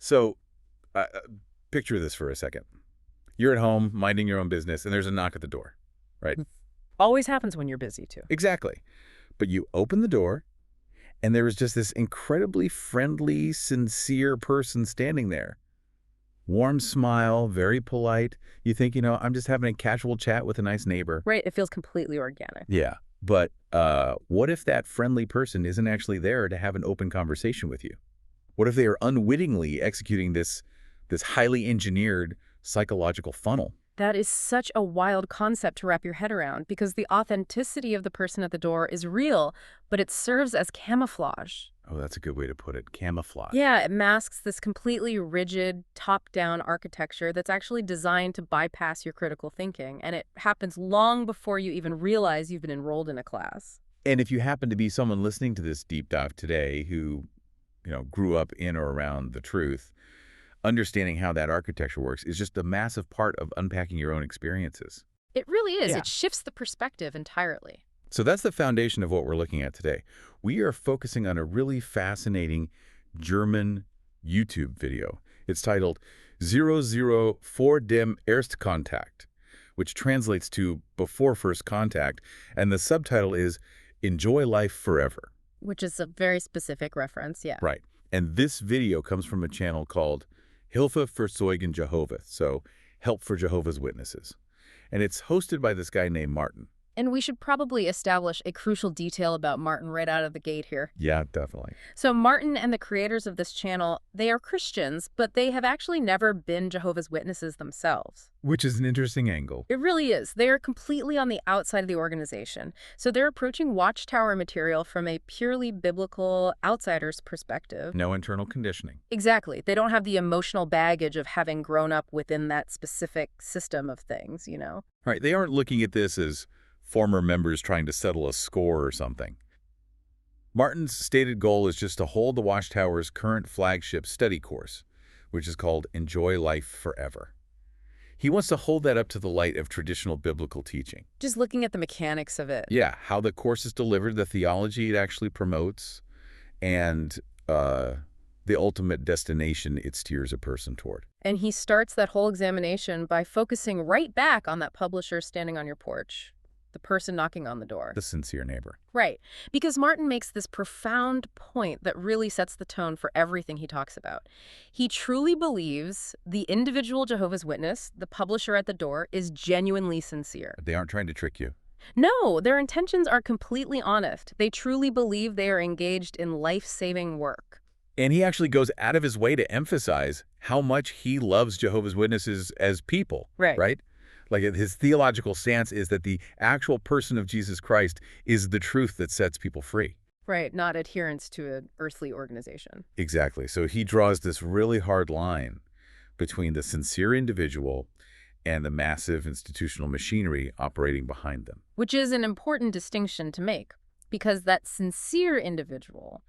So picture this for a second. You're at home, minding your own business, and there's a knock at the door, right? Always happens when you're busy, too. Exactly. But you open the door, and there is just this incredibly friendly, sincere person standing there. Warm smile, very polite. You think, I'm just having a casual chat with a nice neighbor. Right, it feels completely organic. Yeah. But what if that friendly person isn't actually there to have an open conversation with you? What if they are unwittingly executing this highly engineered psychological funnel? That is such a wild concept to wrap your head around because the authenticity of the person at the door is real, but it serves as camouflage. Oh, that's a good way to put it. Camouflage. Yeah, it masks this completely rigid, top-down architecture that's actually designed to bypass your critical thinking, and it happens long before you even realize you've been enrolled in a class. And if you happen to be someone listening to this deep dive today who, grew up in or around the truth, understanding how that architecture works is just a massive part of unpacking your own experiences. It really is. Yeah. It shifts the perspective entirely. So that's the foundation of what we're looking at today. We are focusing on a really fascinating German YouTube video. It's titled 004 dem Erstkontakt, which translates to Before First Contact, and the subtitle is Enjoy Life Forever. Which is a very specific reference, yeah. Right. And this video comes from a channel called Hilfe für Zeugen Jehovah, so Help for Jehovah's Witnesses. And it's hosted by this guy named Martin. And we should probably establish a crucial detail about Martin right out of the gate here. Yeah, definitely. So Martin and the creators of this channel, they are Christians, but they have actually never been Jehovah's Witnesses themselves. Which is an interesting angle. It really is. They are completely on the outside of the organization. So they're approaching Watchtower material from a purely biblical outsider's perspective. No internal conditioning. Exactly. They don't have the emotional baggage of having grown up within that specific system of things, Right. They aren't looking at this as former members trying to settle a score or something. Martin's stated goal is just to hold the Watchtower's current flagship study course, which is called Enjoy Life Forever. He wants to hold that up to the light of traditional biblical teaching. Just looking at the mechanics of it. Yeah, how the course is delivered, the theology it actually promotes, and the ultimate destination it steers a person toward. And he starts that whole examination by focusing right back on that publisher standing on your porch, the person knocking on the door. The sincere neighbor. Right. Because Martin makes this profound point that really sets the tone for everything he talks about. He truly believes the individual Jehovah's Witness, the publisher at the door, is genuinely sincere. They aren't trying to trick you. No, their intentions are completely honest. They truly believe they are engaged in life-saving work. And he actually goes out of his way to emphasize how much he loves Jehovah's Witnesses as people. Right? Like his theological stance is that the actual person of Jesus Christ is the truth that sets people free. Right, not adherence to an earthly organization. Exactly. So he draws this really hard line between the sincere individual and the massive institutional machinery operating behind them. Which is an important distinction to make, because that sincere individual,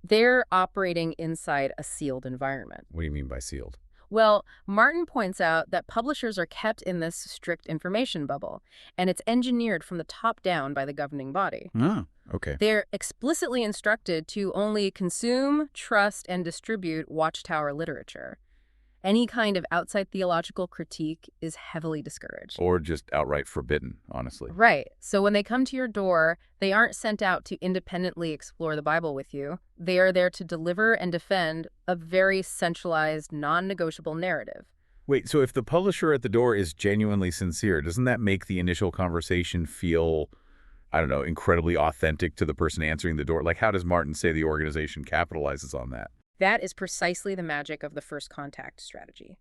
they're operating inside a sealed environment. What do you mean by sealed? Well, Martin points out that publishers are kept in this strict information bubble, and it's engineered from the top down by the governing body. Oh, okay. They're explicitly instructed to only consume, trust, and distribute Watchtower literature. Any kind of outside theological critique is heavily discouraged. Or just outright forbidden, honestly. Right. So when they come to your door, they aren't sent out to independently explore the Bible with you. They are there to deliver and defend a very centralized, non-negotiable narrative. Wait, so if the publisher at the door is genuinely sincere, doesn't that make the initial conversation feel, I don't know, incredibly authentic to the person answering the door? Like, how does Martin say the organization capitalizes on that? That is precisely the magic of the first contact strategy.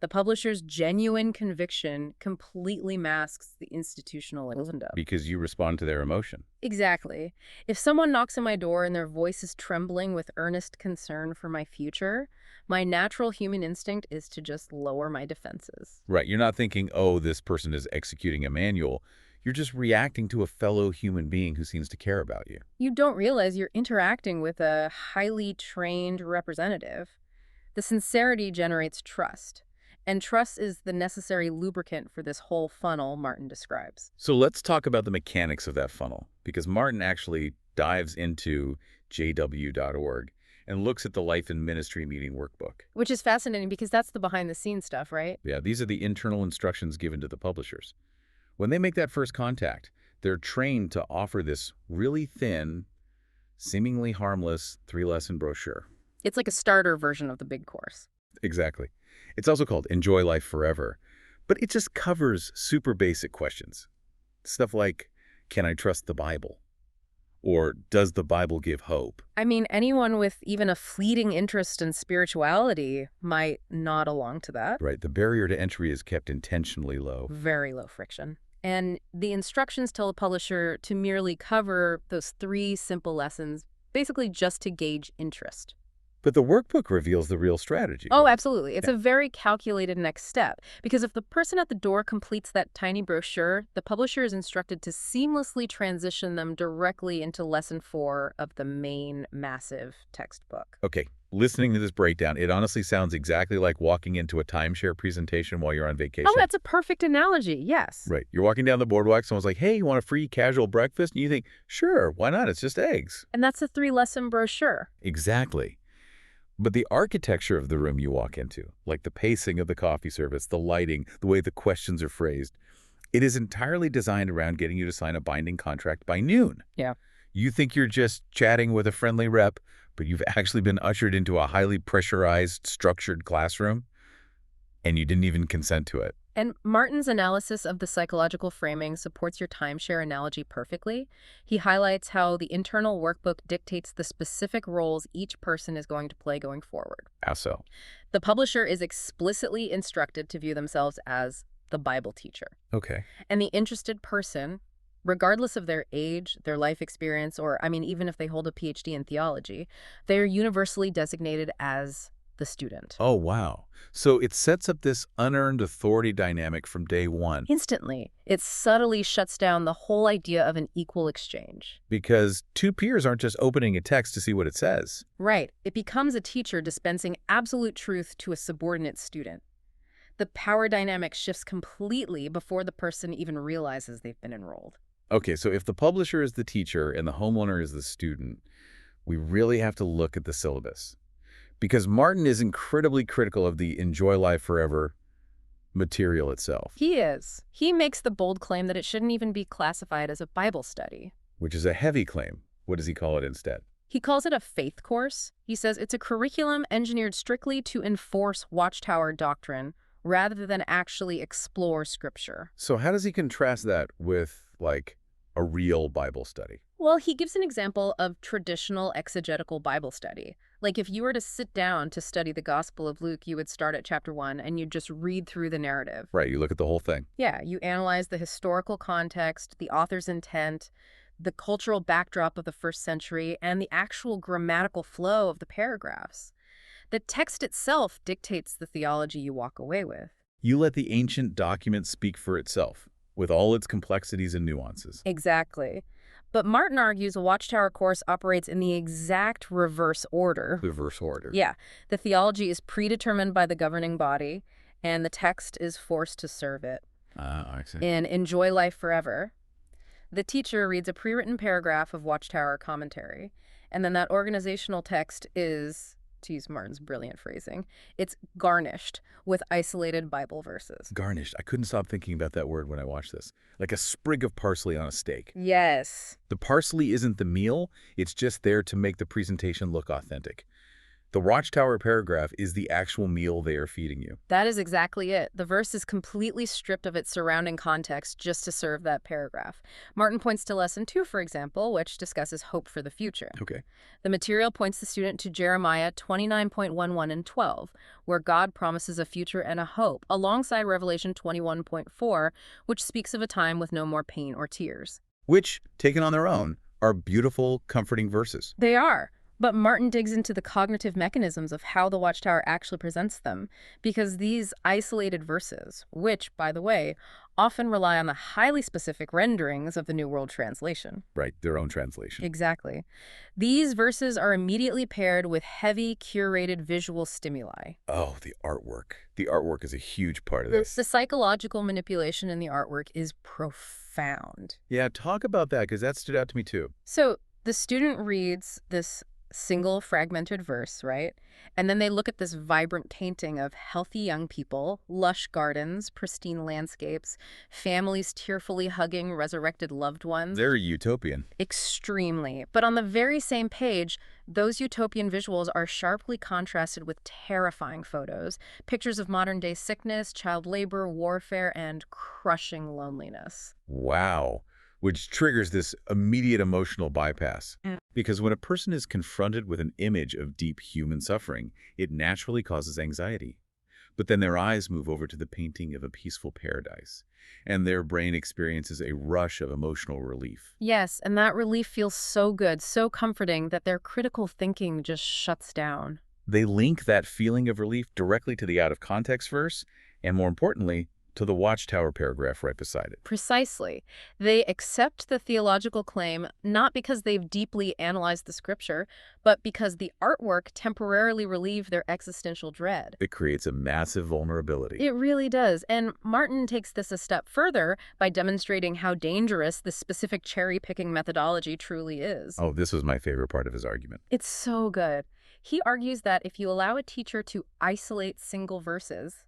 The publisher's genuine conviction completely masks the institutional agenda. Because you respond to their emotion. Exactly. If someone knocks on my door and their voice is trembling with earnest concern for my future, my natural human instinct is to just lower my defenses. Right. You're not thinking, oh, this person is executing a manual. You're just reacting to a fellow human being who seems to care about you. You don't realize you're interacting with a highly trained representative. The sincerity generates trust, and trust is the necessary lubricant for this whole funnel Martin describes. So let's talk about the mechanics of that funnel, because Martin actually dives into jw.org and looks at the Life and Ministry Meeting Workbook. Which is fascinating because that's the behind-the-scenes stuff, right? Yeah, these are the internal instructions given to the publishers. When they make that first contact, they're trained to offer this really thin, seemingly harmless 3-lesson brochure. It's like a starter version of the big course. Exactly. It's also called Enjoy Life Forever, but it just covers super basic questions. Stuff like, can I trust the Bible? Or does the Bible give hope? I mean, anyone with even a fleeting interest in spirituality might nod along to that. Right, the barrier to entry is kept intentionally low. Very low friction. And the instructions tell the publisher to merely cover those 3 simple lessons, basically just to gauge interest. But the workbook reveals the real strategy. Oh, right? absolutely. It's a very calculated next step. Because if the person at the door completes that tiny brochure, the publisher is instructed to seamlessly transition them directly into lesson 4 of the main massive textbook. Okay, listening to this breakdown, it honestly sounds exactly like walking into a timeshare presentation while you're on vacation. Oh, that's a perfect analogy. Yes. Right. You're walking down the boardwalk, someone's like, hey, you want a free casual breakfast? And you think, sure, why not? It's just eggs. And that's a 3-lesson brochure. Exactly. But the architecture of the room you walk into, like the pacing of the coffee service, the lighting, the way the questions are phrased, it is entirely designed around getting you to sign a binding contract by noon. Yeah. You think you're just chatting with a friendly rep, but you've actually been ushered into a highly pressurized, structured classroom, and you didn't even consent to it. And Martin's analysis of the psychological framing supports your timeshare analogy perfectly. He highlights how the internal workbook dictates the specific roles each person is going to play going forward. How so? The publisher is explicitly instructed to view themselves as the Bible teacher. Okay. And the interested person, regardless of their age, their life experience, or, even if they hold a PhD in theology, they are universally designated as the student. Oh, wow. So it sets up this unearned authority dynamic from day one. Instantly, it subtly shuts down the whole idea of an equal exchange. Because 2 peers aren't just opening a text to see what it says. Right. It becomes a teacher dispensing absolute truth to a subordinate student. The power dynamic shifts completely before the person even realizes they've been enrolled. Okay, so if the publisher is the teacher and the homeowner is the student, we really have to look at the syllabus. Because Martin is incredibly critical of the Enjoy Life Forever material itself. He is. He makes the bold claim that it shouldn't even be classified as a Bible study. Which is a heavy claim. What does he call it instead? He calls it a faith course. He says it's a curriculum engineered strictly to enforce Watchtower doctrine rather than actually explore Scripture. So how does he contrast that with, like, a real Bible study? Well, he gives an example of traditional exegetical Bible study. Like if you were to sit down to study the Gospel of Luke, you would start at chapter 1 and you'd just read through the narrative. Right, you look at the whole thing. Yeah, you analyze the historical context, the author's intent, the cultural backdrop of the first century, and the actual grammatical flow of the paragraphs. The text itself dictates the theology you walk away with. You let the ancient document speak for itself, with all its complexities and nuances. Exactly. But Martin argues a Watchtower course operates in the exact reverse order. Reverse order. Yeah. The theology is predetermined by the governing body, and the text is forced to serve it. I see. In Enjoy Life Forever, the teacher reads a pre-written paragraph of Watchtower commentary, and then that organizational text is, to use Martin's brilliant phrasing, it's garnished with isolated Bible verses. Garnished. I couldn't stop thinking about that word when I watched this. Like a sprig of parsley on a steak. Yes. The parsley isn't the meal, it's just there to make the presentation look authentic. The Watchtower paragraph is the actual meal they are feeding you. That is exactly it. The verse is completely stripped of its surrounding context just to serve that paragraph. Martin points to lesson 2, for example, which discusses hope for the future. Okay. The material points the student to Jeremiah 29.11 and 12, where God promises a future and a hope, alongside Revelation 21.4, which speaks of a time with no more pain or tears. Which, taken on their own, are beautiful, comforting verses. They are. But Martin digs into the cognitive mechanisms of how the Watchtower actually presents them, because these isolated verses, which, by the way, often rely on the highly specific renderings of the New World Translation. Right, their own translation. Exactly. These verses are immediately paired with heavy, curated visual stimuli. Oh, the artwork. The artwork is a huge part of this. The psychological manipulation in the artwork is profound. Yeah, talk about that, because that stood out to me too. So the student reads this single fragmented verse, right? And then they look at this vibrant painting of healthy young people, lush gardens, pristine landscapes, families tearfully hugging resurrected loved ones. Very utopian. Extremely. But on the very same page, those utopian visuals are sharply contrasted with terrifying photos, pictures of modern-day sickness, child labor, warfare, and crushing loneliness. Wow. Which triggers this immediate emotional bypass. Mm. Because when a person is confronted with an image of deep human suffering, it naturally causes anxiety. But then their eyes move over to the painting of a peaceful paradise, and their brain experiences a rush of emotional relief. Yes, and that relief feels so good, so comforting that their critical thinking just shuts down. They link that feeling of relief directly to the out-of-context verse, and more importantly, to the Watchtower paragraph right beside it. Precisely. They accept the theological claim not because they've deeply analyzed the scripture, but because the artwork temporarily relieved their existential dread. It creates a massive vulnerability. It really does. And Martin takes this a step further by demonstrating how dangerous this specific cherry-picking methodology truly is. Oh, this was my favorite part of his argument. It's so good. He argues that if you allow a teacher to isolate single verses,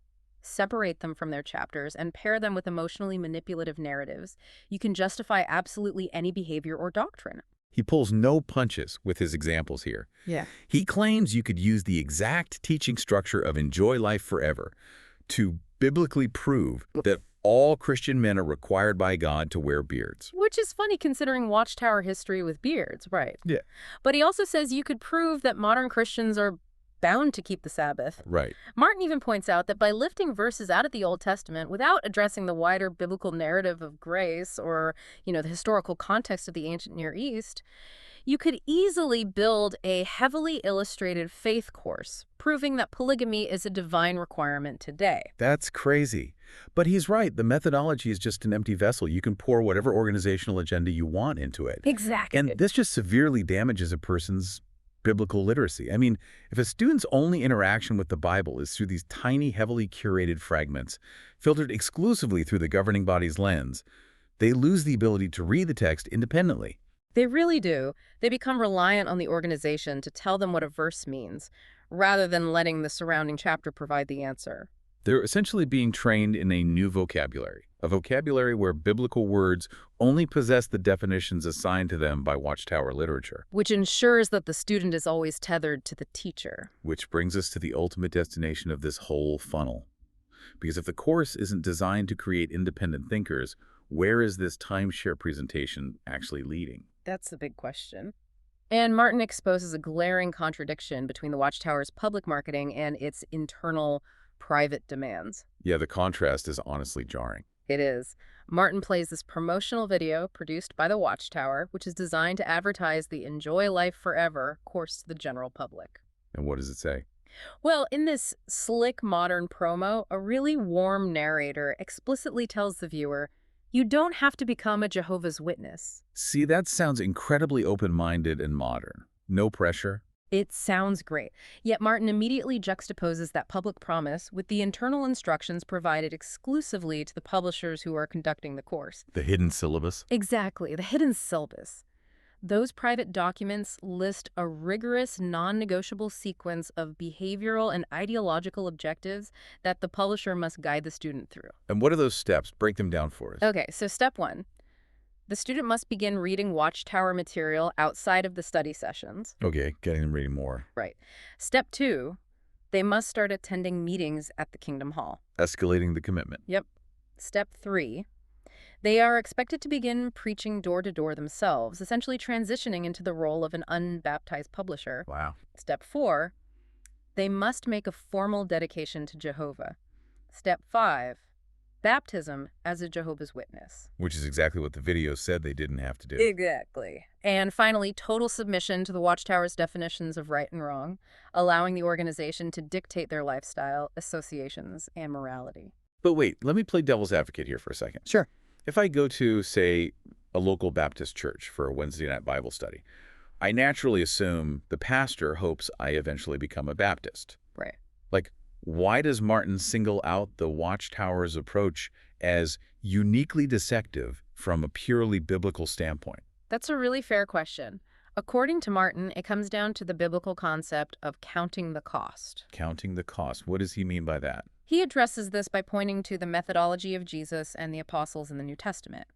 separate them from their chapters, and pair them with emotionally manipulative narratives, you can justify absolutely any behavior or doctrine. He pulls no punches with his examples here. Yeah. He claims you could use the exact teaching structure of Enjoy Life Forever to biblically prove that all Christian men are required by God to wear beards. Which is funny considering Watchtower history with beards, right? Yeah. But he also says you could prove that modern Christians are bound to keep the Sabbath. Right. Martin even points out that by lifting verses out of the Old Testament without addressing the wider biblical narrative of grace or, the historical context of the ancient Near East, you could easily build a heavily illustrated faith course, proving that polygamy is a divine requirement today. That's crazy. But he's right. The methodology is just an empty vessel. You can pour whatever organizational agenda you want into it. Exactly. And this just severely damages a person's biblical literacy. I mean, if a student's only interaction with the Bible is through these tiny, heavily curated fragments, filtered exclusively through the governing body's lens, they lose the ability to read the text independently. They really do. They become reliant on the organization to tell them what a verse means, rather than letting the surrounding chapter provide the answer. They're essentially being trained in a new vocabulary, a vocabulary where biblical words only possess the definitions assigned to them by Watchtower literature. Which ensures that the student is always tethered to the teacher. Which brings us to the ultimate destination of this whole funnel. Because if the course isn't designed to create independent thinkers, where is this timeshare presentation actually leading? That's the big question. And Martin exposes a glaring contradiction between the Watchtower's public marketing and its internal private demands. Yeah, the contrast is honestly jarring. It is. Martin plays this promotional video produced by the Watchtower, which is designed to advertise the Enjoy Life Forever course to the general public. And what does it say? Well, in this slick modern promo, a really warm narrator explicitly tells the viewer, you don't have to become a Jehovah's Witness. See, that sounds incredibly open-minded and modern. No pressure. It sounds great. Yet Martin immediately juxtaposes that public promise with the internal instructions provided exclusively to the publishers who are conducting the course. The hidden syllabus? Exactly, the hidden syllabus. Those private documents list a rigorous, non-negotiable sequence of behavioral and ideological objectives that the publisher must guide the student through. And what are those steps? Break them down for us. Okay, so step 1. The student must begin reading Watchtower material outside of the study sessions. Okay, getting them reading more. Right. Step 2, they must start attending meetings at the Kingdom Hall. Escalating the commitment. Yep. Step 3, they are expected to begin preaching door-to-door themselves, essentially transitioning into the role of an unbaptized publisher. Wow. Step 4, they must make a formal dedication to Jehovah. Step 5, baptism as a Jehovah's Witness. Which is exactly what the video said they didn't have to do. Exactly. And finally, total submission to the Watchtower's definitions of right and wrong, allowing the organization to dictate their lifestyle, associations, and morality. But wait, let me play devil's advocate here for a second. Sure. If I go to, say, a local Baptist church for a Wednesday night Bible study, I naturally assume the pastor hopes I eventually become a Baptist. Right. Like, why does Martin single out the Watchtower's approach as uniquely deceptive from a purely biblical standpoint? That's a really fair question. According to Martin, it comes down to the biblical concept of counting the cost. Counting the cost. What does he mean by that? He addresses this by pointing to the methodology of Jesus and the apostles in the New Testament.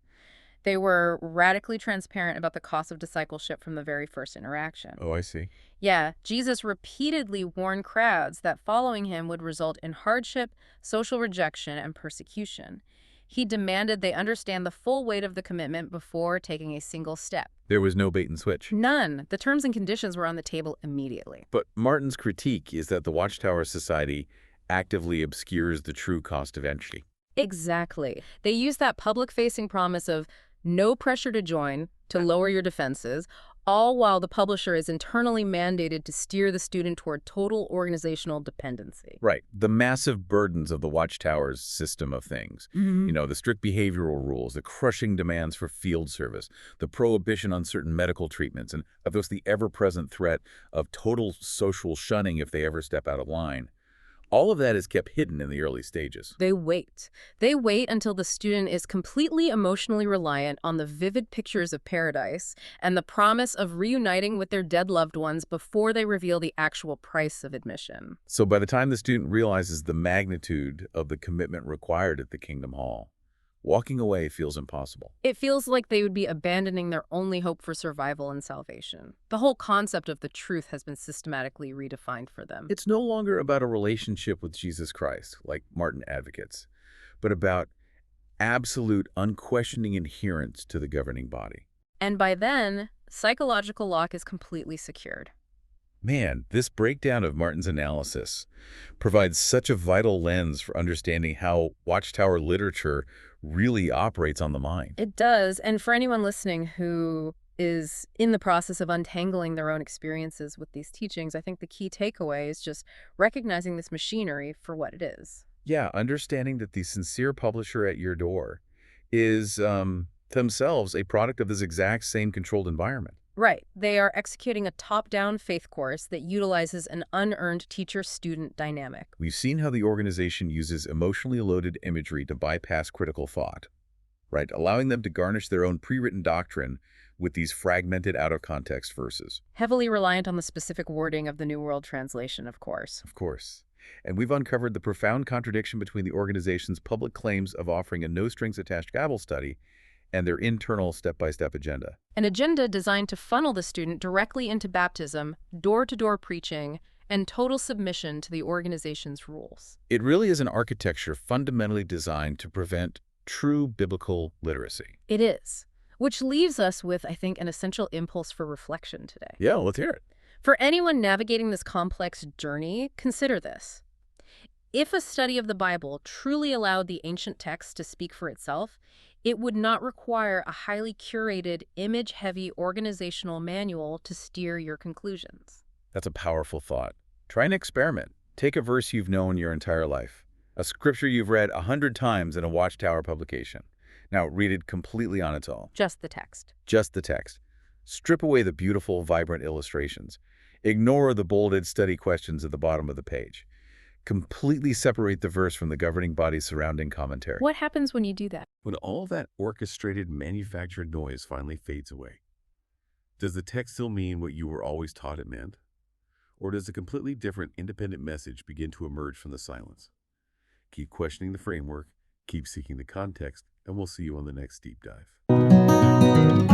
They were radically transparent about the cost of discipleship from the very first interaction. Oh, I see. Yeah, Jesus repeatedly warned crowds that following him would result in hardship, social rejection, and persecution. He demanded they understand the full weight of the commitment before taking a single step. There was no bait and switch. None. The terms and conditions were on the table immediately. But Martin's critique is that the Watchtower Society actively obscures the true cost of entry. Exactly. They use that public-facing promise of no pressure to join, to lower your defenses, all while the publisher is internally mandated to steer the student toward total organizational dependency. Right. The massive burdens of the Watchtower's system of things. You know, the strict behavioral rules, the crushing demands for field service, the prohibition on certain medical treatments, and of course the ever-present threat of total social shunning if they ever step out of line. All of that is kept hidden in the early stages. They wait. They wait until the student is completely emotionally reliant on the vivid pictures of paradise and the promise of reuniting with their dead loved ones before they reveal the actual price of admission. So by the time the student realizes the magnitude of the commitment required at the Kingdom Hall, walking away feels impossible. It feels like they would be abandoning their only hope for survival and salvation. The whole concept of the truth has been systematically redefined for them. It's no longer about a relationship with Jesus Christ, like Martin advocates, but about absolute, unquestioning adherence to the governing body. And by then, psychological lock is completely secured. Man, this breakdown of Martin's analysis provides such a vital lens for understanding how Watchtower literature really operates on the mind. It does. And for anyone listening who is in the process of untangling their own experiences with these teachings, I think the key takeaway is just recognizing this machinery for what it is. Yeah, understanding that the sincere publisher at your door is themselves a product of this exact same controlled environment. Right. They are executing a top-down faith course that utilizes an unearned teacher-student dynamic. We've seen how the organization uses emotionally loaded imagery to bypass critical thought, right? Allowing them to garnish their own pre-written doctrine with these fragmented out-of-context verses. Heavily reliant on the specific wording of the New World Translation, of course. Of course. And we've uncovered the profound contradiction between the organization's public claims of offering a no-strings-attached Bible study and their internal step-by-step agenda. An agenda designed to funnel the student directly into baptism, door-to-door preaching, and total submission to the organization's rules. It really is an architecture fundamentally designed to prevent true biblical literacy. It is. Which leaves us with, I think, an essential impulse for reflection today. Yeah, let's hear it. For anyone navigating this complex journey, consider this. If a study of the Bible truly allowed the ancient text to speak for itself, it would not require a highly curated, image-heavy organizational manual to steer your conclusions. That's a powerful thought. Try an experiment. Take a verse you've known your entire life, a scripture you've read 100 times in a Watchtower publication. Now read it completely on its own. Just the text. Just the text. Strip away the beautiful, vibrant illustrations. Ignore the bolded study questions at the bottom of the page. Completely separate the verse from the governing body's surrounding commentary. What happens when you do that? When all that orchestrated, manufactured noise finally fades away, does the text still mean what you were always taught it meant? Or does a completely different, independent message begin to emerge from the silence? Keep questioning the framework, keep seeking the context, and we'll see you on the next deep dive.